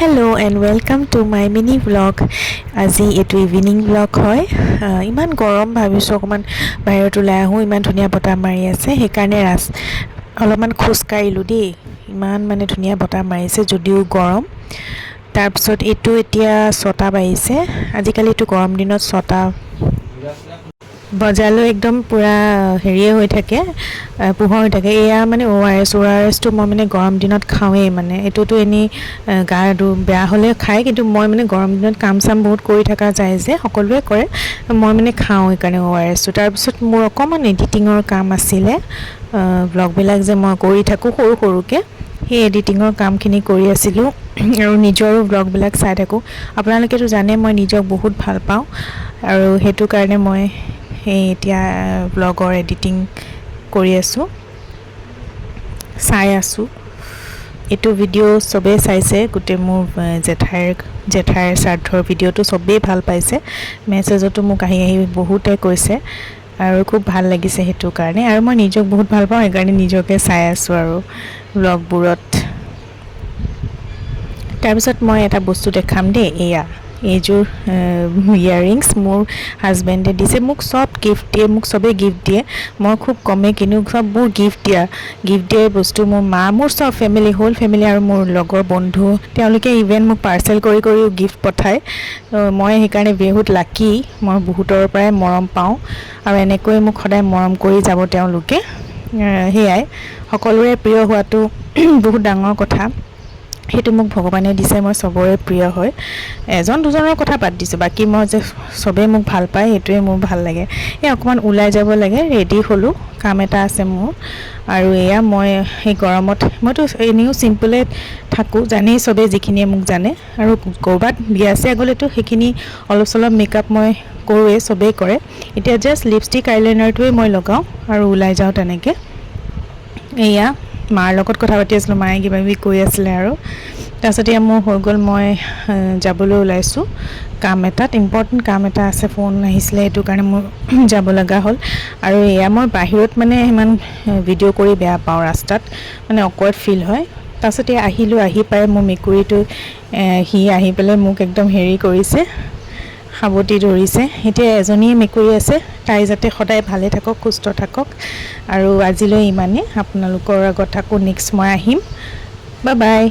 Hello and welcome to my mini vlog. আজি এটো evening blog হয়। ইমান গৰম ভাবিছো অকমান বাহিৰত ওলাই আহো, ইমান ধুনীয়া বতাহ মাৰি আছে সেইকাৰণে অলপমান খোজ কাঢ়িলো দেই। ইমান মানে ধুনীয়া বতাহ মাৰিছে যদিও গৰম। তাৰ পিছত এটো এতিয়া 6টা বাজিছে। আজিকালি এটো গৰম দিনত 6টা বজালৈ একদম পুৰা হেৰিয়ে হৈ থাকে, পোহৰ হৈ থাকে। এয়া মানে ORS টো মই মানে গৰম দিনত খাওঁৱেই, মানে এটোতো এনি গাটো বেয়া হ'লে খাই, কিন্তু মই মানে গৰম দিনত কাম চাম বহুত কৰি থকা যায় যে, সকলোৱে কৰে, মই মানে খাওঁ সেইকাৰণে ORS টো। তাৰপিছত মোৰ অকণমান এডিটিঙৰ কাম আছিলে, ব্লগবিলাক যে মই কৰি থাকোঁ সৰু সৰুকৈ, সেই এডিটিঙৰ কামখিনি কৰি আছিলোঁ আৰু নিজৰো ব্লগবিলাক চাই থাকোঁ। আপোনালোকেতো জানে মই নিজক বহুত ভাল পাওঁ আৰু সেইটো কাৰণে মই সেই এতিয়া ব্লগৰ এডিটিং কৰি আছোঁ, চাই আছোঁ। এইটো ভিডিঅ' চবেই চাইছে, গোটেই মোৰ জেঠাইৰ শ্ৰাদ্ধৰ ভিডিঅ'টো চবেই ভাল পাইছে। মেছেজতো মোক আহি বহুতে কৈছে আৰু খুব ভাল লাগিছে সেইটো কাৰণে। আৰু মই নিজক বহুত ভাল পাওঁ, সেইকাৰণে নিজকে চাই আছোঁ আৰু ব্লগবোৰত। তাৰপিছত মই এটা বস্তু দেখাম দেই। এইযোৰ ইয়াৰিংছ মোৰ হাজবেণ্ডে দিছে মোক। চব গিফ্ট দিয়ে মোক, চবেই গিফ্ট দিয়ে। মই খুব কমেই কিনো, চববোৰ গিফ্ট দিয়ে বস্তু। মোৰ মা, মোৰ চব হোল ফেমিলি আৰু মোৰ লগৰ বন্ধু, তেওঁলোকে ইভেন মোক পাৰ্চেল কৰিও গিফ্ট পঠায়। মই সেইকাৰণে বহুত লাকি, মই বহুতৰ পৰাই মৰম পাওঁ আৰু এনেকৈ মোক সদায় মৰম কৰি যাব তেওঁলোকে। সেয়াই, সকলোৰে প্ৰিয় হোৱাটো বহুত ডাঙৰ কথা। সেইটো মোক ভগৱানে দিছে, মই চবৰে প্ৰিয় হয়। এজন দুজনৰ কথা বাদ দিছোঁ, বাকী মই যে চবেই মোক ভাল পায় সেইটোৱে মোৰ ভাল লাগে। অকণমান ওলাই যাব লাগে, ৰেডি হ'লোঁ, কাম এটা আছে মোৰ। আৰু এয়া মই সেই গৰমত, মইতো এনেও চিম্পলে থাকোঁ, জানেই চবেই, যিখিনিয়ে মোক জানে। আৰু ক'ৰবাত বিয়া চিয়া গ'লেতো সেইখিনি অলপ চলপ মেকআপ মই কৰোঁৱেই, চবেই কৰে। এতিয়া জাষ্ট লিপষ্টিক আইলাইনাৰটোৱে মই লগাওঁ আৰু ওলাই যাওঁ তেনেকৈ। এয়া মাৰ লগত কথা পাতি আছিলোঁ, মায়ে কিবা কিবি কৈ আছিলে আৰু তাৰপিছত এয়া মোৰ হৈ গ'ল। মই যাবলৈ ওলাইছোঁ কাম এটাত, ইম্পৰ্টেণ্ট কাম এটা আছে, ফোন আহিছিলে, সেইটো কাৰণে মোৰ যাব লগা হ'ল। আৰু এয়া মই বাহিৰত মানে ইমান ভিডিঅ' কৰি বেয়া পাওঁ, ৰাস্তাত মানে অকৱাৰ্ড ফিল হয়। তাৰপিছত এয়া আহিলোঁ, আহি পাই মোৰ মেকুৰীটো সি আহি পেলাই মোক একদম হেৰি কৰিছে, সাৱটি ধৰিছে। এতিয়া এজনীয়ে মেকুৰী আছে, তাই যাতে সদায় ভালে থাকক, সুস্থ থাকক। আৰু আজিলৈ ইমানেই, আপোনালোকৰ আগত আকৌ নেক্সট মই আহিম। Bye bye.